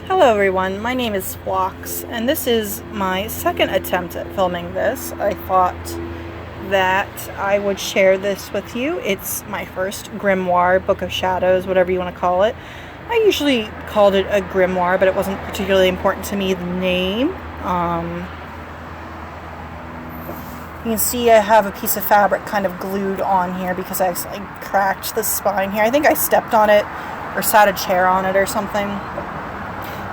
Hello everyone, my name is Phlox, and this is my second attempt at filming this. I thought that I would share this with you. It's my first grimoire, Book of Shadows, whatever you want to call it. I usually called it a grimoire, but it wasn't particularly important to me, the name. You can see I have a piece of fabric kind of glued on here because I accidentally cracked the spine here. I think I stepped on it or sat a chair on it or something.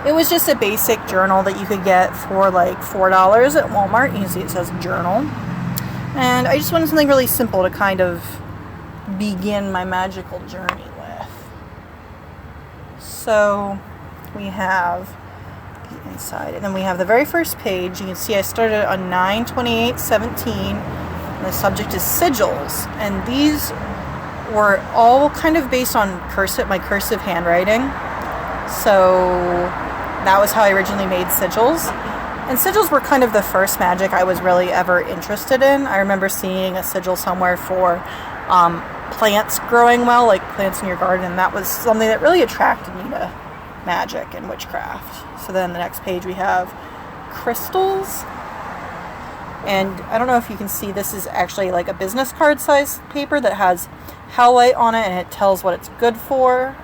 It was just a basic journal that you could get for like $4 at Walmart. You can see it says journal. And I just wanted something really simple to kind of begin my magical journey with. So we have the inside, and then we have the very first page. You can see I started on 9/28/17, and the subject is sigils. And these were all kind of based on my cursive handwriting. So that was how I originally made sigils. And sigils were kind of the first magic I was really ever interested in. I remember seeing a sigil somewhere for plants growing well, like plants in your garden, and that was something that really attracted me to magic and witchcraft. So then the next page we have crystals. And I don't know if you can see, this is actually like a business card size paper that has howlite on it, and it tells what it's good for.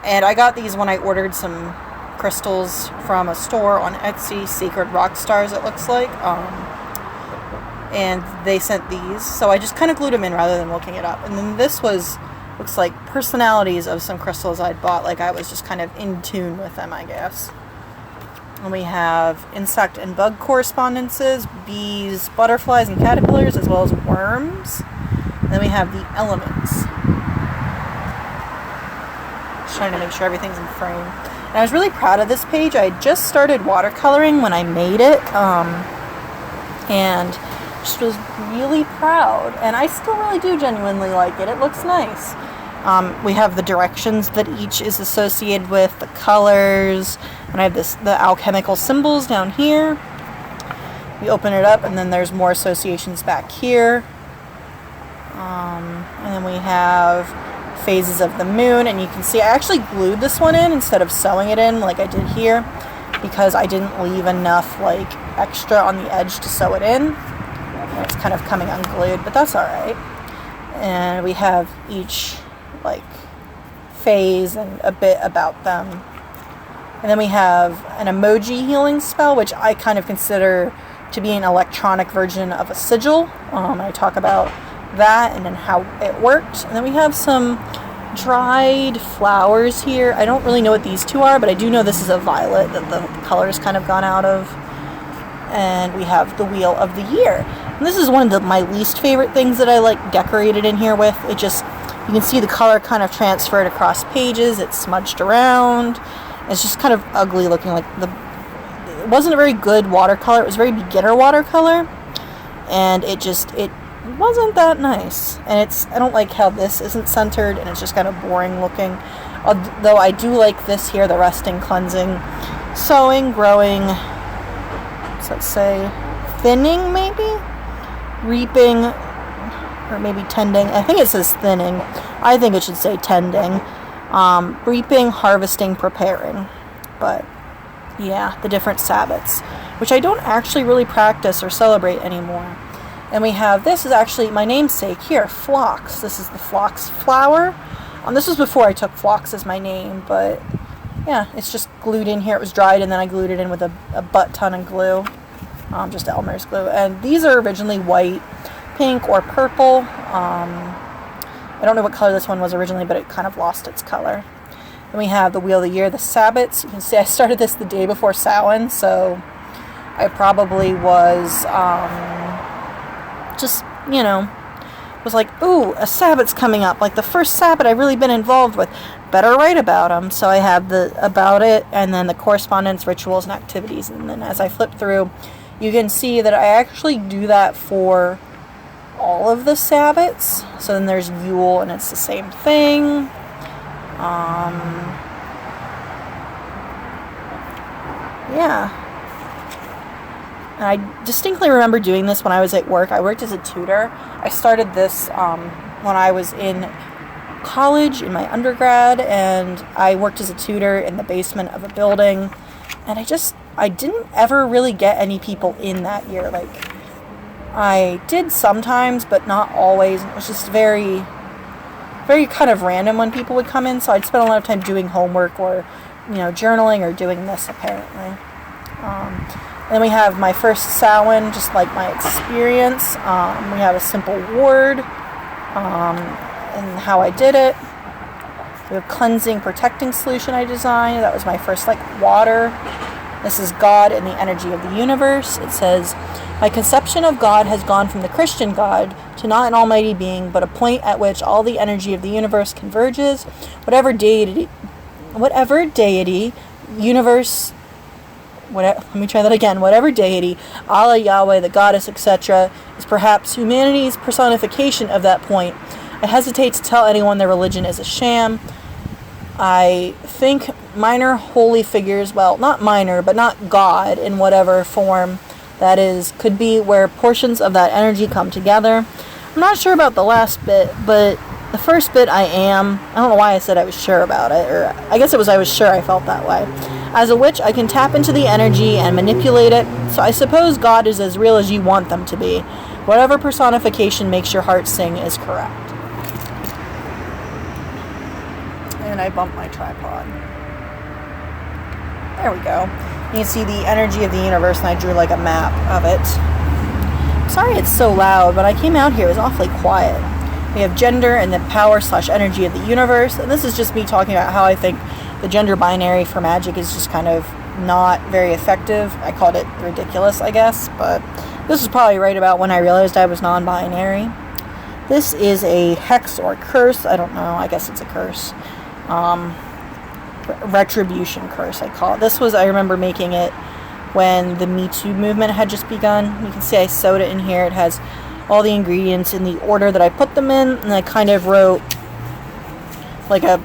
And I got these when I ordered some crystals from a store on Etsy, Sacred Rock Stars it looks like. And they sent these, so I just kind of glued them in rather than looking it up. And then this looks like personalities of some crystals I'd bought, like I was just kind of in tune with them, I guess. And we have insect and bug correspondences, bees, butterflies, and caterpillars, as well as worms. And then we have the elements. Trying to make sure everything's in frame. And I was really proud of this page. I had just started watercoloring when I made it, and just was really proud. And I still really do genuinely like it. It looks nice. We have the directions that each is associated with, the colors, and I have the alchemical symbols down here. We open it up, and then there's more associations back here. And then we have phases of the moon, and you can see I actually glued this one in instead of sewing it in like I did here, because I didn't leave enough like extra on the edge to sew it in. And it's kind of coming unglued, but that's alright. And we have each like phase and a bit about them. And then we have an emoji healing spell, which I kind of consider to be an electronic version of a sigil. I talk about that and then how it worked. And then we have some dried flowers here. I don't really know what these two are, but I do know this is a violet that the color's kind of gone out of. And we have the wheel of the year. And this is one of my least favorite things that I like decorated in here with. It just, you can see the color kind of transferred across pages. It's smudged around. It's just kind of ugly looking. Like it wasn't a very good watercolor. It was very beginner watercolor. And it wasn't that nice. And I don't like how this isn't centered, and it's just kind of boring looking. Though I do like this here, the resting, cleansing, sowing, growing, what's that say? Thinning, maybe? Reaping, or maybe tending. I think it says thinning. I think it should say tending. Reaping, harvesting, preparing. But yeah, the different Sabbats, which I don't actually really practice or celebrate anymore. And we have, this is actually my namesake here, Phlox. This is the Phlox flower. This was before I took Phlox as my name, but yeah, it's just glued in here. It was dried, and then I glued it in with a butt ton of glue, just Elmer's glue. And these are originally white, pink, or purple. I don't know what color this one was originally, but it kind of lost its color. Then we have the Wheel of the Year, the Sabbats. You can see I started this the day before Samhain, so I probably was just, was like, ooh, a Sabbat's coming up, like the first Sabbat I've really been involved with. Better write about them. So I have the about it, and then the correspondence, rituals, and activities. And then as I flip through, you can see that I actually do that for all of the Sabbats. So then there's Yule, and it's the same thing. Yeah. And I distinctly remember doing this when I was at work. I worked as a tutor. I started this when I was in college in my undergrad, and I worked as a tutor in the basement of a building, and I didn't ever really get any people in that year. Like, I did sometimes, but not always. It was just very, very kind of random when people would come in, so I'd spend a lot of time doing homework or, journaling or doing this, apparently. Then we have my first Samhain, just like my experience. We have a simple ward, and how I did it. We have cleansing, protecting solution I designed. That was my first, water. This is God and the energy of the universe. It says, my conception of God has gone from the Christian God to not an almighty being, but a point at which all the energy of the universe converges. Whatever deity, universe, let me try that again. Whatever deity, Allah, Yahweh, the goddess, etc., is perhaps humanity's personification of that point. I hesitate to tell anyone their religion is a sham. I think minor holy figures, well, not minor, but not God in whatever form that is, could be where portions of that energy come together. I'm not sure about the last bit, but the first bit I don't know why I said I was sure about it, or I guess it was I was sure I felt that way. As a witch, I can tap into the energy and manipulate it, so I suppose God is as real as you want them to be. Whatever personification makes your heart sing is correct. And I bumped my tripod. There we go. You can see the energy of the universe, and I drew like a map of it. Sorry it's so loud, but I came out here, it was awfully quiet. We have gender and the power/energy of the universe, and this is just me talking about how I think the gender binary for magic is just kind of not very effective. I called it ridiculous, I guess, but this is probably right about when I realized I was non-binary. This is a hex or curse. I don't know. I guess it's a curse. Retribution curse, I call it. I remember making it when the Me Too movement had just begun. You can see I sewed it in here. It has all the ingredients in the order that I put them in, and I kind of wrote like a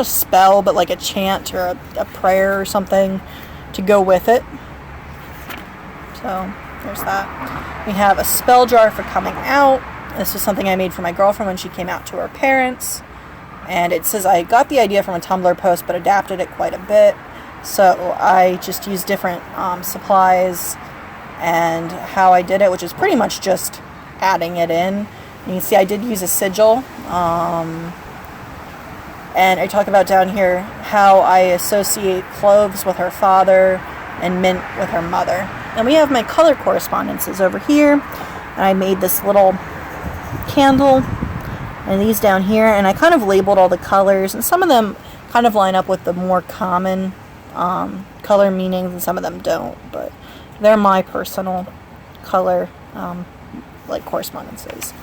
spell, but like a chant or a prayer or something to go with it. So there's that. We have a spell jar for coming out. This was something I made for my girlfriend when she came out to her parents. And it says I got the idea from a Tumblr post, but adapted it quite a bit. So I just used different supplies and how I did it, which is pretty much just adding it in. And you can see I did use a sigil. And I talk about down here how I associate cloves with her father and mint with her mother. And we have my color correspondences over here. And I made this little candle and these down here, and I kind of labeled all the colors, and some of them kind of line up with the more common color meanings, and some of them don't, but they're my personal color correspondences.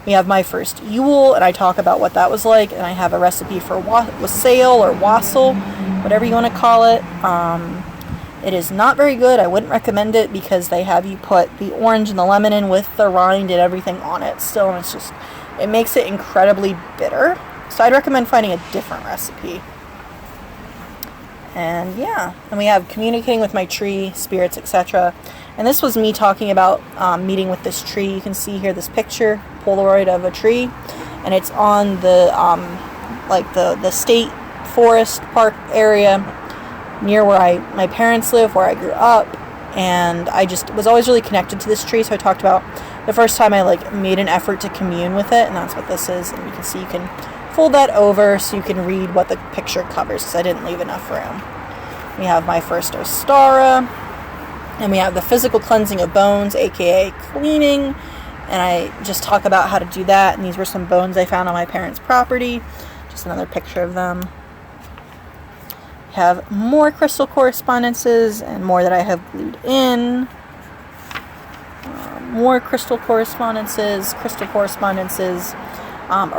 We have my first Yule, and I talk about what that was like, and I have a recipe for wassail or wassail, whatever you want to call it. It is not very good. I wouldn't recommend it because they have you put the orange and the lemon in with the rind and everything on it still, and it makes it incredibly bitter. So I'd recommend finding a different recipe. And yeah, and we have communicating with my tree, spirits, etc. And this was me talking about meeting with this tree. You can see here this picture, Polaroid of a tree, and it's on the the state forest park area near where my parents live, where I grew up. And I just was always really connected to this tree, so I talked about the first time I made an effort to commune with it, and that's what this is. And you can see you can fold that over so you can read what the picture covers, because I didn't leave enough room. We have my first Ostara, and we have the physical cleansing of bones, aka cleaning, and I just talk about how to do that. And these were some bones I found on my parents' property, just another picture of them. Have more crystal correspondences and more that I have glued in. More crystal correspondences. A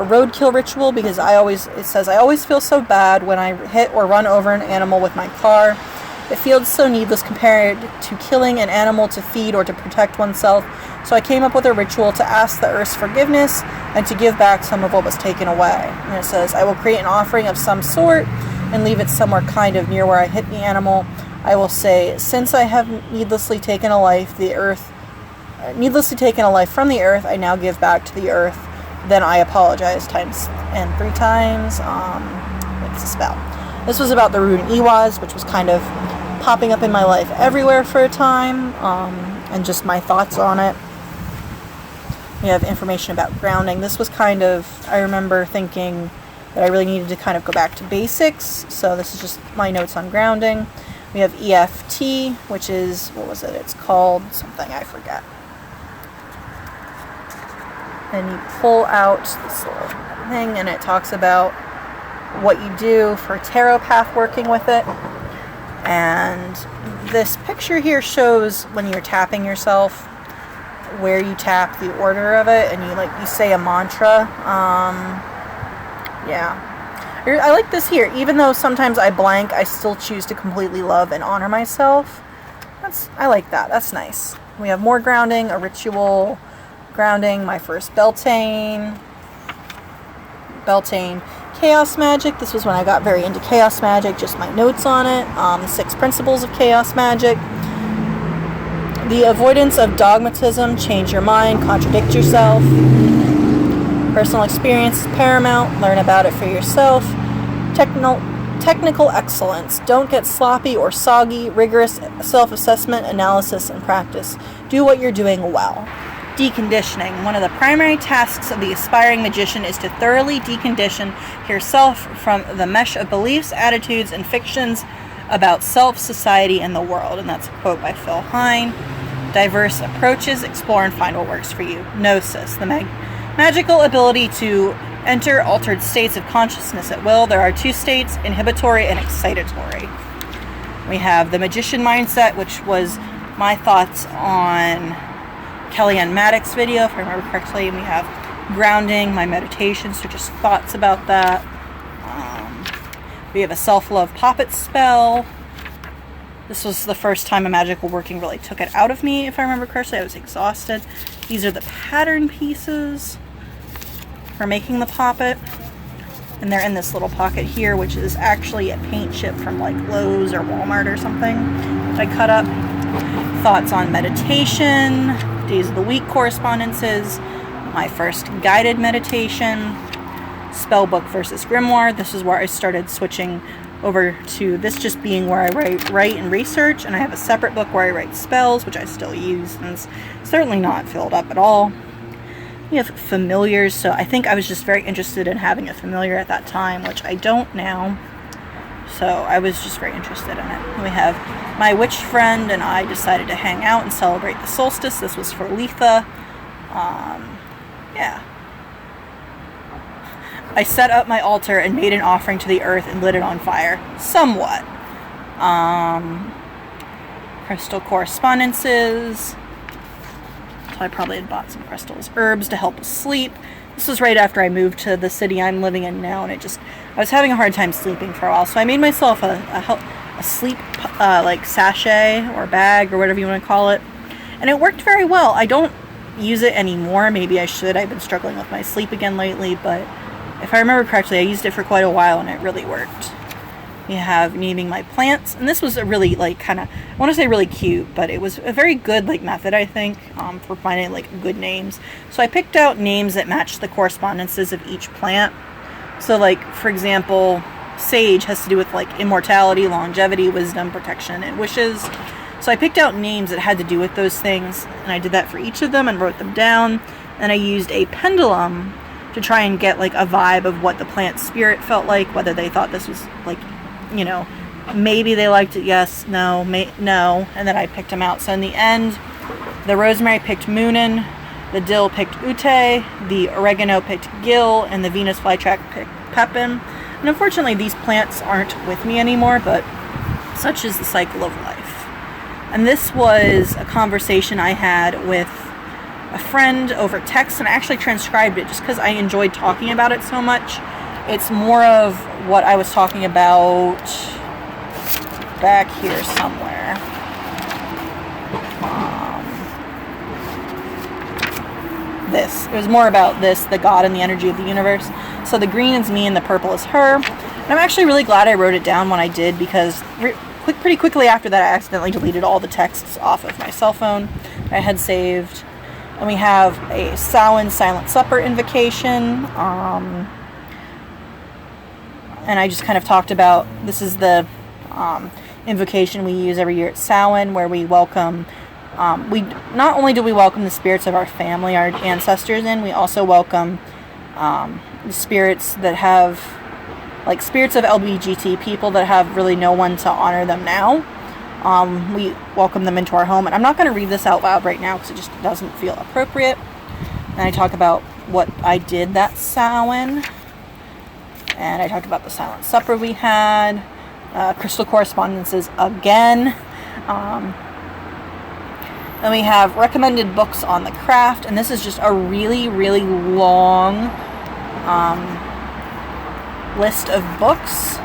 roadkill ritual, because it says I always feel so bad when I hit or run over an animal with my car. It feels so needless compared to killing an animal to feed or to protect oneself. So I came up with a ritual to ask the earth's forgiveness and to give back some of what was taken away. And it says I will create an offering of some sort and leave it somewhere kind of near where I hit the animal. I will say, since I have needlessly taken a life from the earth, I now give back to the earth Then I Apologize times and 3 times. What's the spell? This was about the rune Ehwaz, which was kind of popping up in my life everywhere for a time, and just my thoughts on it. We have information about grounding. This was kind of, I remember thinking that I really needed to kind of go back to basics, so this is just my notes on grounding. We have EFT, which is, what was it? It's called something, I forget. And you pull out this little thing, and it talks about what you do for tarot path working with it. And this picture here shows when you're tapping yourself, where you tap, the order of it, and you say a mantra. Yeah. I like this here. Even though sometimes I blank, I still choose to completely love and honor myself. I like that. That's nice. We have more grounding, a ritual grounding, my first Beltane, Chaos Magic. This was when I got very into Chaos Magic, just my notes on it. The 6 principles of Chaos Magic. The avoidance of dogmatism, change your mind, contradict yourself. Personal experience is paramount, learn about it for yourself. Technical excellence, don't get sloppy or soggy, rigorous self-assessment, analysis, and practice. Do what you're doing well. Deconditioning. One of the primary tasks of the aspiring magician is to thoroughly decondition yourself from the mesh of beliefs, attitudes, and fictions about self, society, and the world. And that's a quote by Phil Hine. Diverse approaches, explore and find what works for you. Gnosis. The magical ability to enter altered states of consciousness at will. There are 2 states, inhibitory and excitatory. We have the magician mindset, which was my thoughts on Kellyanne Maddox's video, if I remember correctly. And we have grounding, my meditation, so just thoughts about that. We have a self-love poppet spell. This was the first time a magical working really took it out of me, if I remember correctly. I was exhausted. These are the pattern pieces for making the poppet. And they're in this little pocket here, which is actually a paint chip from like Lowe's or Walmart or something that I cut up. Thoughts on meditation, days of the week correspondences, my first guided meditation, spellbook versus grimoire. This is where I started switching over to this just being where I write and research, and I have a separate book where I write spells, which I still use, and it's certainly not filled up at all. We have familiars, so I think I was just very interested in having a familiar at that time, which I don't now, so I was just very interested in it. We have my witch friend and I decided to hang out and celebrate the solstice. This was for Letha. Yeah. I set up my altar and made an offering to the earth and lit it on fire. Somewhat. Crystal correspondences. So I probably had bought some crystals. Herbs to help us sleep. This was right after I moved to the city I'm living in now, and I was having a hard time sleeping for a while. So I made myself a sleep like sachet or bag or whatever you want to call it. And it worked very well. I don't use it anymore. Maybe I should. I've been struggling with my sleep again lately, but if I remember correctly, I used it for quite a while and it really worked. We have naming my plants, and this was a really I want to say really cute, but it was a very good method, I think, for finding good names. So I picked out names that matched the correspondences of each plant. So for example, sage has to do with immortality, longevity, wisdom, protection, and wishes. So I picked out names that had to do with those things, and I did that for each of them and wrote them down. And I used a pendulum to try and get a vibe of what the plant spirit felt like, whether they thought this was maybe they liked it, yes, no, no, and then I picked them out. So in the end, the rosemary picked Moonin, the dill picked Ute, the oregano picked Gil, and the Venus flytrap picked Pepin. And unfortunately, these plants aren't with me anymore, but such is the cycle of life. And this was a conversation I had with a friend over text, and I actually transcribed it just because I enjoyed talking about it so much. It's more of what I was talking about back here somewhere. This. It was more about this, the God and the energy of the universe. So the green is me and the purple is her. And I'm actually really glad I wrote it down when I did, because pretty quickly after that I accidentally deleted all the texts off of my cell phone I had saved. And we have a Samhain Silent Supper invocation. And I just kind of talked about, this is the invocation we use every year at Samhain, where we welcome, not only do we welcome the spirits of our family, our ancestors in, we also welcome the spirits that have, like spirits of LGBT people that have really no one to honor them now. We welcome them into our home. And I'm not going to read this out loud right now because it just doesn't feel appropriate. And I talk about what I did that Samhain. And I talked about the Silent Supper we had. Crystal correspondences again. Then we have recommended books on the craft. And this is just a really, really long list of books.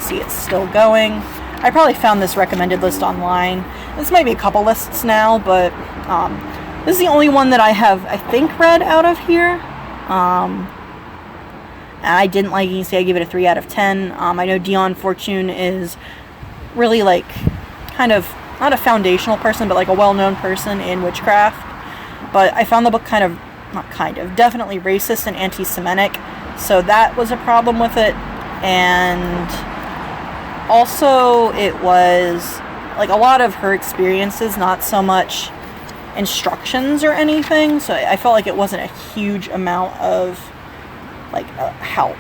See, it's still going. I probably found this recommended list online. This might be a couple lists now, but this is the only one that I have, I think, read out of here. And I didn't like it. You can see I give it a 3 out of 10. I know Dion Fortune is really like kind of not a foundational person, but like a well-known person in witchcraft. But I found the book definitely racist and anti-Semitic. So that was a problem with it. And also it was like a lot of her experiences, not so much instructions or anything. So I felt like it wasn't a huge amount of like help.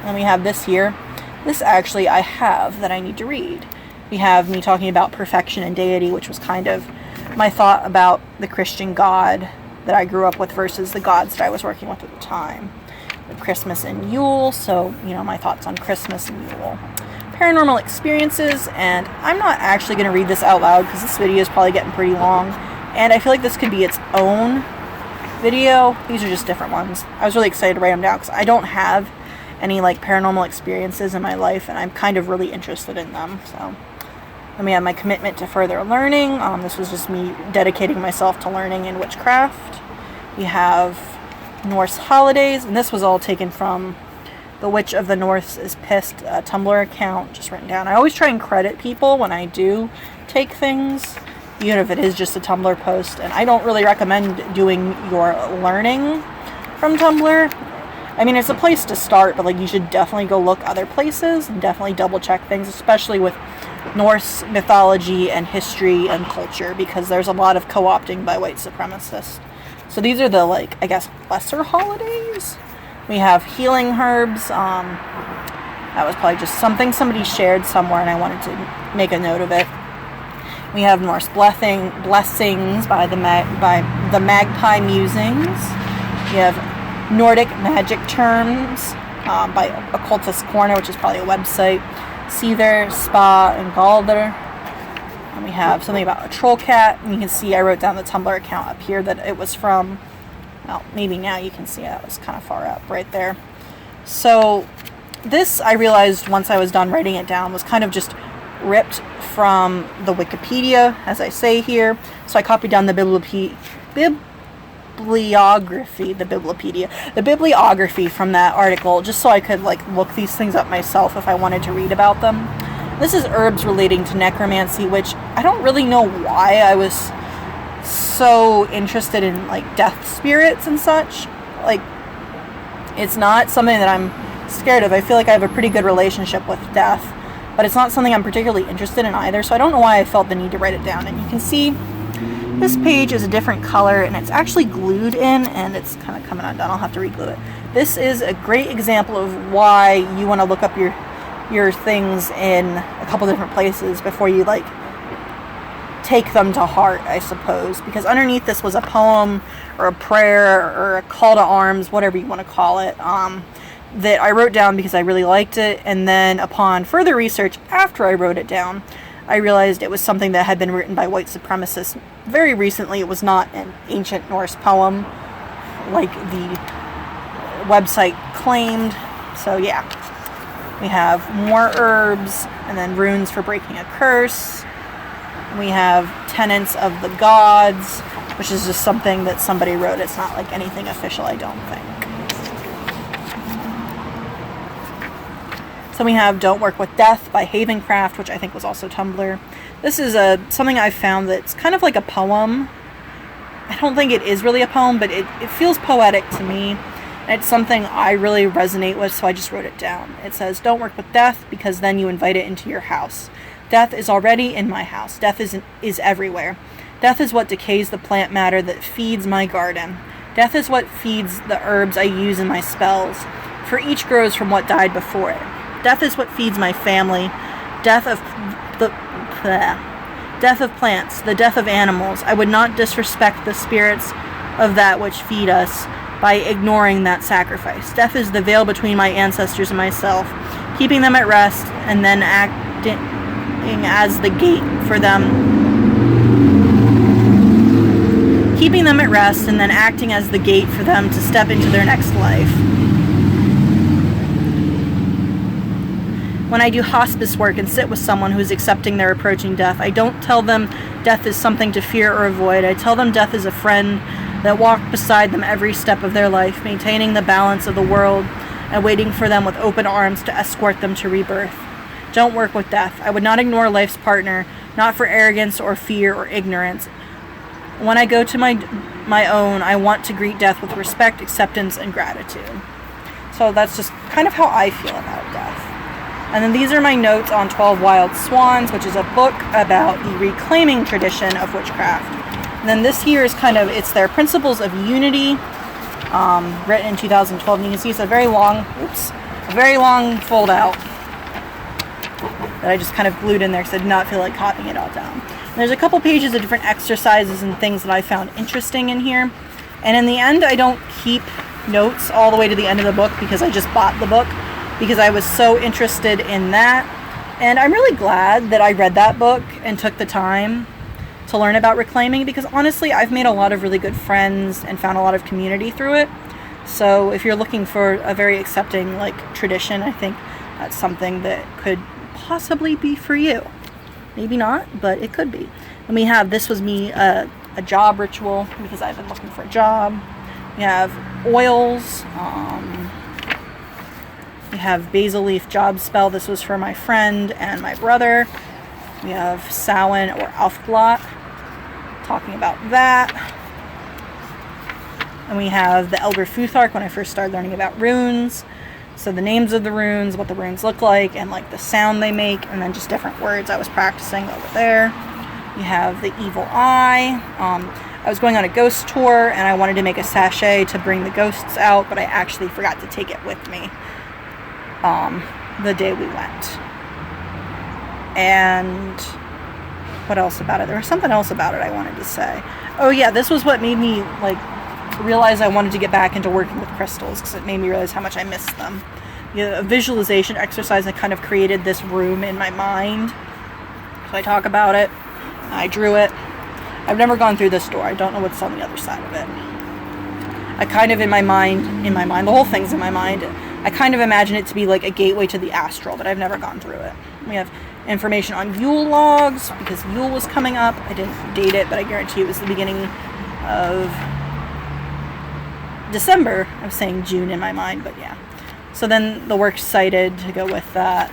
And we have this here. This actually I have that I need to read. We have me talking about perfection and deity, which was kind of my thought about the Christian God that I grew up with versus the gods that I was working with at the time. Christmas and Yule, so, you know, my thoughts on Christmas and Yule. Paranormal experiences, and I'm not actually going to read this out loud because this video is probably getting pretty long, and I feel like this could be its own video. These are just different ones. I was really excited to write them down because I don't have any, like, paranormal experiences in my life, and I'm kind of really interested in them, so. Then we have my commitment to further learning. This was just me dedicating myself to learning in witchcraft. We have Norse holidays, and this was all taken from the Witch of the North is Pissed Tumblr account, just written down. I always try and credit people when I do take things, even if it is just a Tumblr post, and I don't really recommend doing your learning from Tumblr. I mean, it's a place to start, but like you should definitely go look other places and definitely double check things, especially with Norse mythology and history and culture, because there's a lot of co-opting by white supremacists. So these are the, like, I guess, lesser holidays. We have healing herbs. That was probably just something somebody shared somewhere, and I wanted to make a note of it. We have Norse blessings by the Magpie Musings. We have Nordic magic terms by Occultist Corner, which is probably a website. Seether, Spa, and Galder. And we have something about a troll cat, and you can see I wrote down the Tumblr account up here that it was from. Well, maybe now you can see that was kind of far up right there. So this, I realized once I was done writing it down, was kind of just ripped from the Wikipedia, as I say here. So I copied down the bibliography from that article, just so I could like look these things up myself if I wanted to read about them. This is herbs relating to necromancy, which I don't really know why I was so interested in like death spirits and such. Like, it's not something that I'm scared of. I feel like I have a pretty good relationship with death, but it's not something I'm particularly interested in either, so I don't know why I felt the need to write it down. And you can see this page is a different color, and it's actually glued in, and it's kind of coming undone. I'll have to re-glue it. This is a great example of why you want to look up your things in a couple different places before you like take them to heart, I suppose, because underneath this was a poem or a prayer or a call to arms, whatever you want to call it, that I wrote down because I really liked it, and then upon further research after I wrote it down, I realized it was something that had been written by white supremacists very recently. It was not an ancient Norse poem like the website claimed. So yeah, we have more herbs, and then runes for breaking a curse. We have tenets of the gods, which is just something that somebody wrote. It's not like anything official, I don't think. So we have Don't Work with Death by Havencraft, which I think was also Tumblr. This is something I've found that's kind of like a poem, I don't think it is really a poem, but it feels poetic to me. And it's something I really resonate with, so I just wrote it down. It says, don't work with death, because then you invite it into your house. Death is already in my house. Death is everywhere. Death is what decays the plant matter that feeds my garden. Death is what feeds the herbs I use in my spells, for each grows from what died before it. Death is what feeds my family. Death of plants, the death of animals. I would not disrespect the spirits of that which feed us by ignoring that sacrifice. Death is the veil between my ancestors and myself, keeping them at rest and then acting as the gate for them. Keeping them at rest and then acting as the gate for them to step into their next life. When I do hospice work and sit with someone who is accepting their approaching death, I don't tell them death is something to fear or avoid. I tell them death is a friend that walked beside them every step of their life, maintaining the balance of the world and waiting for them with open arms to escort them to rebirth. Don't work with death. I would not ignore life's partner, not for arrogance or fear or ignorance. When I go to my own, I want to greet death with respect, acceptance, and gratitude. So that's just kind of how I feel about death. And then these are my notes on 12 Wild Swans, which is a book about the reclaiming tradition of witchcraft. And then this here is it's their Principles of Unity, written in 2012. And you can see it's a very long fold out that I just kind of glued in there because I did not feel like copying it all down. And there's a couple pages of different exercises and things that I found interesting in here. And in the end, I don't keep notes all the way to the end of the book because I just bought the book because I was so interested in that. And I'm really glad that I read that book and took the time to learn about reclaiming, because honestly, I've made a lot of really good friends and found a lot of community through it. So if you're looking for a very accepting tradition, I think that's something that could possibly be for you. Maybe not, but it could be. And we have This Was Me, a job ritual, because I've been looking for a job. We have oils. We have basil leaf job spell. This was for my friend and my brother. We have Samhain or Aufgebot, talking about that. And we have the Elder Futhark, when I first started learning about runes. So the names of the runes, what the runes look like, and the sound they make, and then just different words I was practicing over there. You have the Evil Eye. I was going on a ghost tour, and I wanted to make a sachet to bring the ghosts out, but I actually forgot to take it with me the day we went. And what else about it? There was something else about it I wanted to say. Oh yeah, this was what made me realize I wanted to get back into working with crystals, because it made me realize how much I missed them. A visualization exercise. I kind of created this room in my mind. So I talk about it. I drew it. I've never gone through this door. I don't know what's on the other side of it. I kind of in my mind, the whole thing's in my mind. I kind of imagine it to be like a gateway to the astral, but I've never gone through it. We have information on Yule logs, because Yule was coming up. I didn't date it, but I guarantee it was the beginning of December. I was saying June in my mind, but yeah. So then the works cited to go with that.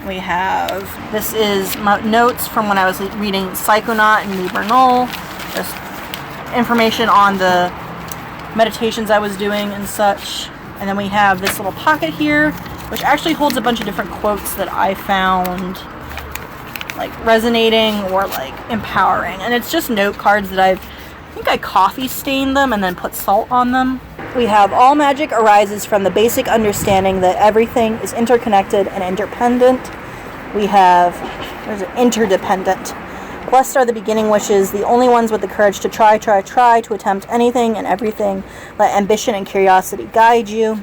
We have, this is my notes from when I was reading Psychonaut and Liber Null. There's information on the meditations I was doing and such. And then we have this little pocket here, which actually holds a bunch of different quotes that I found resonating or empowering. And it's just note cards that I think I coffee stained them and then put salt on them. We have, all magic arises from the basic understanding that everything is interconnected and interdependent. We have, interdependent. Blessed are the beginning wishes, the only ones with the courage to try, to attempt anything and everything. Let ambition and curiosity guide you.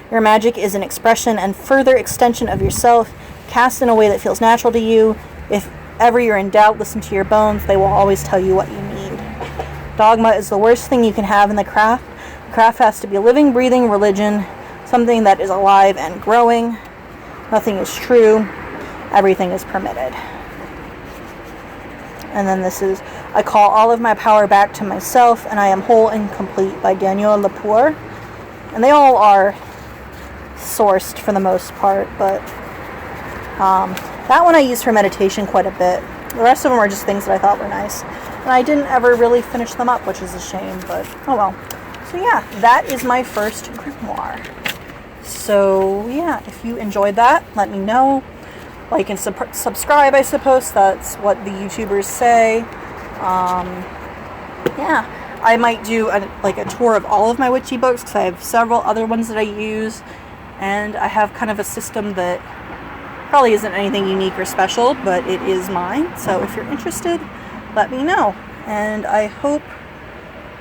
Your magic is an expression and further extension of yourself, cast in a way that feels natural to you. If ever you're in doubt, listen to your bones. They will always tell you what you need. Dogma is the worst thing you can have in the craft. The craft has to be a living, breathing religion, something that is alive and growing. Nothing is true. Everything is permitted. And then this is, I call all of my power back to myself, and I am whole and complete, by Daniel Lepore. And they all are sourced for the most part, but that one I use for meditation quite a bit. The rest of them are just things that I thought were nice. And I didn't ever really finish them up, which is a shame, but oh well. So yeah, that is my first grimoire. So yeah, if you enjoyed that, let me know. Like and subscribe, I suppose. That's what the YouTubers say. Yeah, I might do a tour of all of my witchy books because I have several other ones that I use. And I have kind of a system that probably isn't anything unique or special, but it is mine. So if you're interested, let me know. And I hope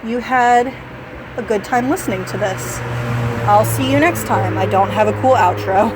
you had a good time listening to this. I'll see you next time. I don't have a cool outro.